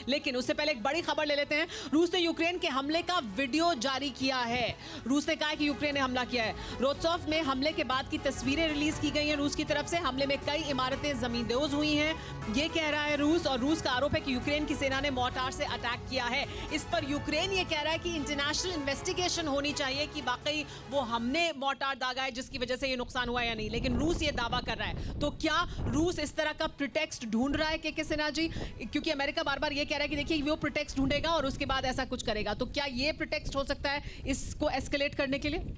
लेकिन उससे पहले एक बड़ी खबर ले लेते हैं। रूस ने यूक्रेन के हमले का वीडियो जारी किया है। रूस ने कहा है कि यूक्रेन ने हमला किया है। रोस्टोव में हमले के बाद की तस्वीरें रिलीज की गई हैं रूस की तरफ से। हमले में कई इमारतें जमींदोज हुई हैं, ये कह रहा है रूस। और रूस का आरोप है कि यूक्रेन की सेना ने मोर्टार से अटैक किया है। इस पर यूक्रेन ये कह रहा है कि इंटरनेशनल इन्वेस्टिगेशन होनी चाहिए कि वाकई वो हमने मोर्टार दागा है जिसकी वजह से ये नुकसान हुआ या नहीं। लेकिन रूस ये दावा कर रहा है। तो क्या रूस इस तरह का प्रिटेक्स्ट ढूंढ रहा है के सिन्हा जी? क्योंकि अमेरिका बार बार ये कह रहा है कि देखिए वो प्रिटेक्स्ट ढूंढेगा और उसके बाद ऐसा कुछ करेगा। तो क्या ये प्रिटेक्स्ट हो सकता है इसको एस्केलेट करने के लिए?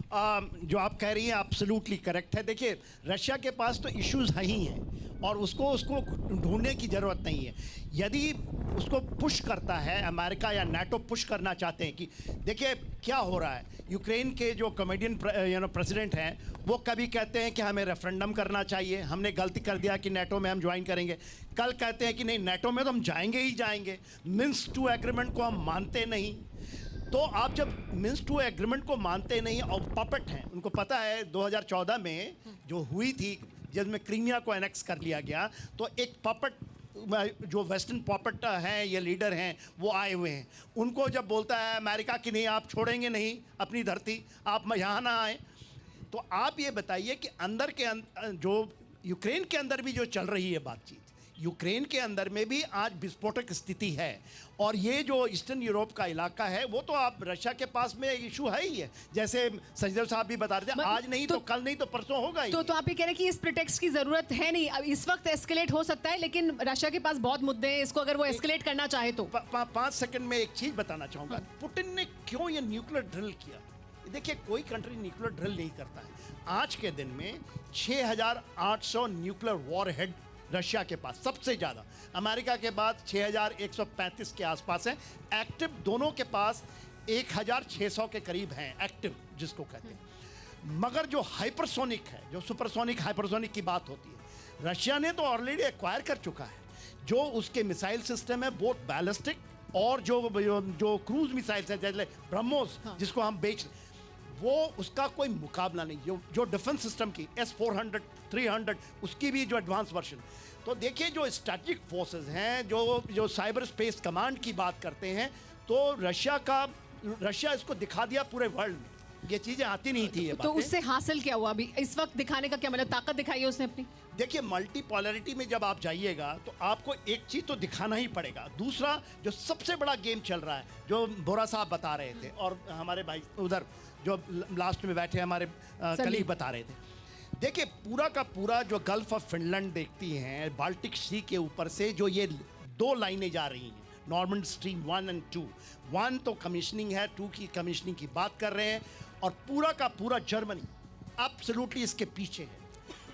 जो आप कह रही हैं एब्सोल्युटली करेक्ट है। देखिए, रशिया के पास तो इश्यूज है ही हैं और उसको ढूंढने की ज़रूरत नहीं है। यदि उसको पुश करता है अमेरिका या नाटो पुश करना चाहते हैं कि देखिए क्या हो रहा है। यूक्रेन के जो कमेडियन प्रेसिडेंट हैं वो कभी कहते हैं कि हमें रेफरेंडम करना चाहिए, हमने गलती कर दिया कि नाटो में हम ज्वाइन करेंगे। कल कहते हैं कि नहीं, नाटो में तो हम जाएंगे ही जाएंगे। मिन्स्क टू एग्रीमेंट को हम मानते नहीं। तो आप जब मिन्स्क टू एग्रीमेंट को मानते नहीं और पपट हैं, उनको पता है 2014 में जो हुई थी जिसमें क्रीमिया को एनेक्स कर लिया गया, तो एक पपट जो वेस्टर्न पॉपेट हैं, ये लीडर हैं, वो आए हुए हैं। उनको जब बोलता है अमेरिका कि नहीं आप छोड़ेंगे नहीं अपनी धरती, आप यहाँ ना आए, तो आप ये बताइए कि अंदर के जो यूक्रेन के अंदर भी जो चल रही है बातचीत, यूक्रेन के अंदर में भी आज विस्फोटक स्थिति है। और ये जो ईस्टर्न यूरोप का इलाका है वो तो आप रशिया के पास में इशू है ही है। जैसे संजय साहब भी बता रहे थे, आज नहीं तो कल नहीं तो परसों होगा ही। तो आप ये कह रहे हैं कि इस प्रिटेक्स्ट की जरूरत है नहीं। अब इस वक्त एस्केलेट हो सकता है, लेकिन रशिया के पास बहुत मुद्दे हैं, इसको अगर वो एस्केलेट करना चाहे तो। 5 सेकंड में एक चीज बताना चाहूंगा। पुतिन ने क्यों ये न्यूक्लियर ड्रिल किया? देखिए, कोई कंट्री न्यूक्लियर ड्रिल नहीं करता है। आज के दिन में 6800 न्यूक्लियर वॉरहेड रशिया के पास, सबसे ज़्यादा। अमेरिका के बाद 6135 के आसपास है एक्टिव। दोनों के पास 1600 के करीब हैं एक्टिव, जिसको कहते हैं। मगर जो हाइपरसोनिक है, जो सुपरसोनिक हाइपरसोनिक की बात होती है, रशिया ने तो ऑलरेडी एक्वायर कर चुका है। जो उसके मिसाइल सिस्टम है, बोथ बैलिस्टिक और जो क्रूज मिसाइल्स है, जैसे ब्रह्मोस, जिसको हम बेच, वो उसका कोई मुकाबला नहीं। जो डिफेंस सिस्टम की S-400, 300, उसकी भी जो एडवांस वर्जन। तो देखिए, जो स्ट्रैटेजिक फोर्सेस हैं, जो साइबर स्पेस कमांड की बात करते हैं, तो रशिया इसको दिखा दिया पूरे वर्ल्ड में। ये चीज़ें आती नहीं थी। ये तो उससे हासिल क्या हुआ अभी इस वक्त दिखाने का क्या मतलब? ताकत दिखाई है उसने अपनी। देखिए, मल्टीपोलैरिटी में जब आप जाइएगा तो आपको एक चीज़ तो दिखाना ही पड़ेगा। दूसरा, जो सबसे बड़ा गेम चल रहा है, जो बोरा साहब बता रहे थे और हमारे भाई उधर जो लास्ट में बैठे हमारे कलीग बता रहे थे, देखिए पूरा का पूरा जो गल्फ ऑफ फिनलैंड देखती हैं, बाल्टिक सी के ऊपर से जो ये 2 लाइनें जा रही हैं, नॉर्मन स्ट्रीम 1 और 2। 1 तो कमीशनिंग है, 2 की कमीशनिंग की बात कर रहे हैं। और पूरा का पूरा जर्मनी एब्सोल्युटली इसके पीछे है।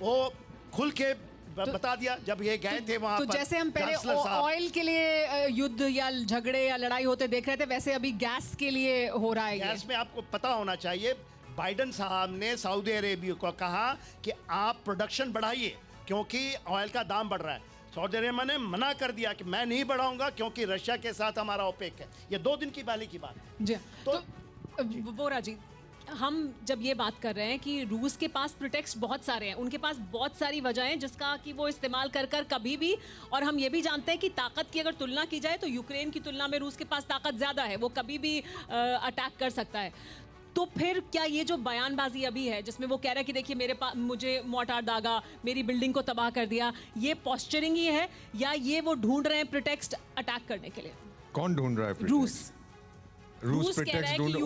वो खुल के बता दिया जब ये गए थे वहां तो पर। जैसे हम पहले ऑयल के लिए युद्ध या झगड़े या लड़ाई होते देख रहे थे, वैसे अभी गैस के लिए हो रहा है। गैस में आपको पता होना चाहिए, बाइडेन साहब ने सऊदी अरेबिया को कहा कि आप प्रोडक्शन बढ़ाइए क्योंकि ऑयल का दाम बढ़ रहा है। सऊदी अरेबिया ने मना कर दिया कि मैं नहीं बढ़ाऊंगा क्योंकि रशिया के साथ हमारा ओपेक है। ये 2 दिन की पहले की बात है। जी तो वोरा जी, हम जब ये बात कर रहे हैं कि रूस के पास प्रिटेक्स्ट बहुत सारे हैं, उनके पास बहुत सारी वजह हैं जिसका कि वो इस्तेमाल कर कभी भी, और हम ये भी जानते हैं कि ताकत की अगर तुलना की जाए तो यूक्रेन की तुलना में रूस के पास ताकत ज़्यादा है, वो कभी भी अटैक कर सकता है। तो फिर क्या ये जो बयानबाजी अभी है जिसमें वो कह रहा है कि देखिए मेरे पास, मुझे मोर्टार दागा, मेरी बिल्डिंग को तबाह कर दिया, ये पॉस्चरिंग ही है या ये वो ढूंढ रहे हैं प्रिटेक्स्ट अटैक करने के लिए? कौन ढूंढ रहा है? रूस प्रिटेक्स्ट ढूंढ,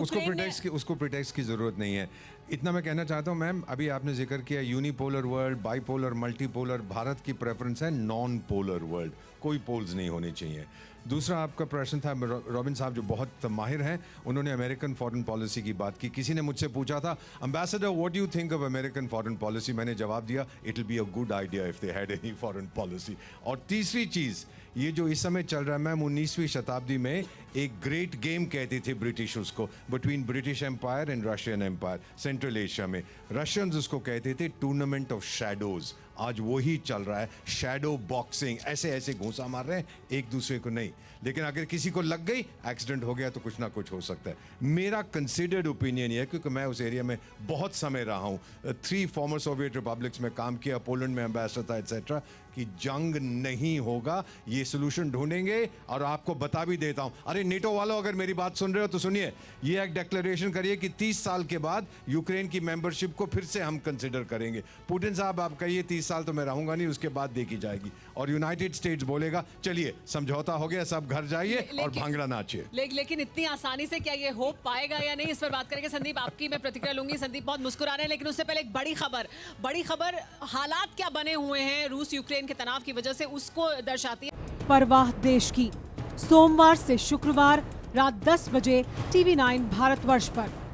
उसको प्रिटेक्स्ट की जरूरत नहीं है। इतना मैं कहना चाहता हूं मैम, अभी आपने जिक्र किया unipolar world, bipolar, multipolar. Bharat की प्रेफरेंस है नॉन पोलर वर्ल्ड, कोई पोल्स नहीं होने चाहिए। दूसरा आपका प्रश्न था, रॉबिन साहब जो बहुत माहिर हैं, उन्होंने अमेरिकन फॉरेन पॉलिसी की बात की। किसी ने मुझसे पूछा था, ambassador what do you think of American foreign policy? मैंने जवाब दिया, it will be a good idea if they had any foreign policy. और तीसरी चीज़, ये जो इस समय चल रहा है मैम, 19वीं शताब्दी में एक ग्रेट गेम कहते थे ब्रिटिश उसको, between British empire and Russian empire, central Asia में। रशियंस उसको कहते थे टूर्नामेंट ऑफ शैडोज, आज वही चल रहा है, शैडो बॉक्सिंग, ऐसे ऐसे घूंसा मार रहे हैं एक दूसरे को नहीं, लेकिन अगर किसी को लग गई, एक्सीडेंट हो गया तो कुछ ना कुछ हो सकता है। मेरा कंसिडर्ड ओपिनियन ये है, क्योंकि मैं उस एरिया में बहुत समय रहा हूँ, 3 फॉर्मर सोवियत रिपब्लिक्स में काम किया, पोलैंड में एम्बेसडर था एटसेट्रा, कि जंग नहीं होगा, ये सोल्यूशन ढूंढेंगे। और आपको बता भी देता हूं, अरे नेटो वालों अगर मेरी बात सुन रहे हो तो सुनिए, ये एक डिक्लेरेशन करिए कि 30 साल के बाद यूक्रेन की मेंबरशिप को फिर से हम कंसिडर करेंगे। पुतिन साहब आप कहिए 30 साल तो मैं रहूंगा नहीं, उसके बाद देखी जाएगी। और यूनाइटेड स्टेट्स बोलेगा चलिए समझौता हो गया, सब घर जाइए और भांगड़ा नाचिए। लेकिन इतनी आसानी से क्या ये हो पाएगा या नहीं, इस पर बात करेंगे। संदीप, आपकी मैं प्रतिक्रिया लूंगी। संदीप बहुत मुस्कुरा रहे हैं, लेकिन उससे पहले एक बड़ी खबर, हालात क्या बने हुए हैं रूस यूक्रेन के तनाव की वजह से, उसको दर्शाती है। परवाह देश की, सोमवार से शुक्रवार रात 10 बजे TV9 भारतवर्ष पर।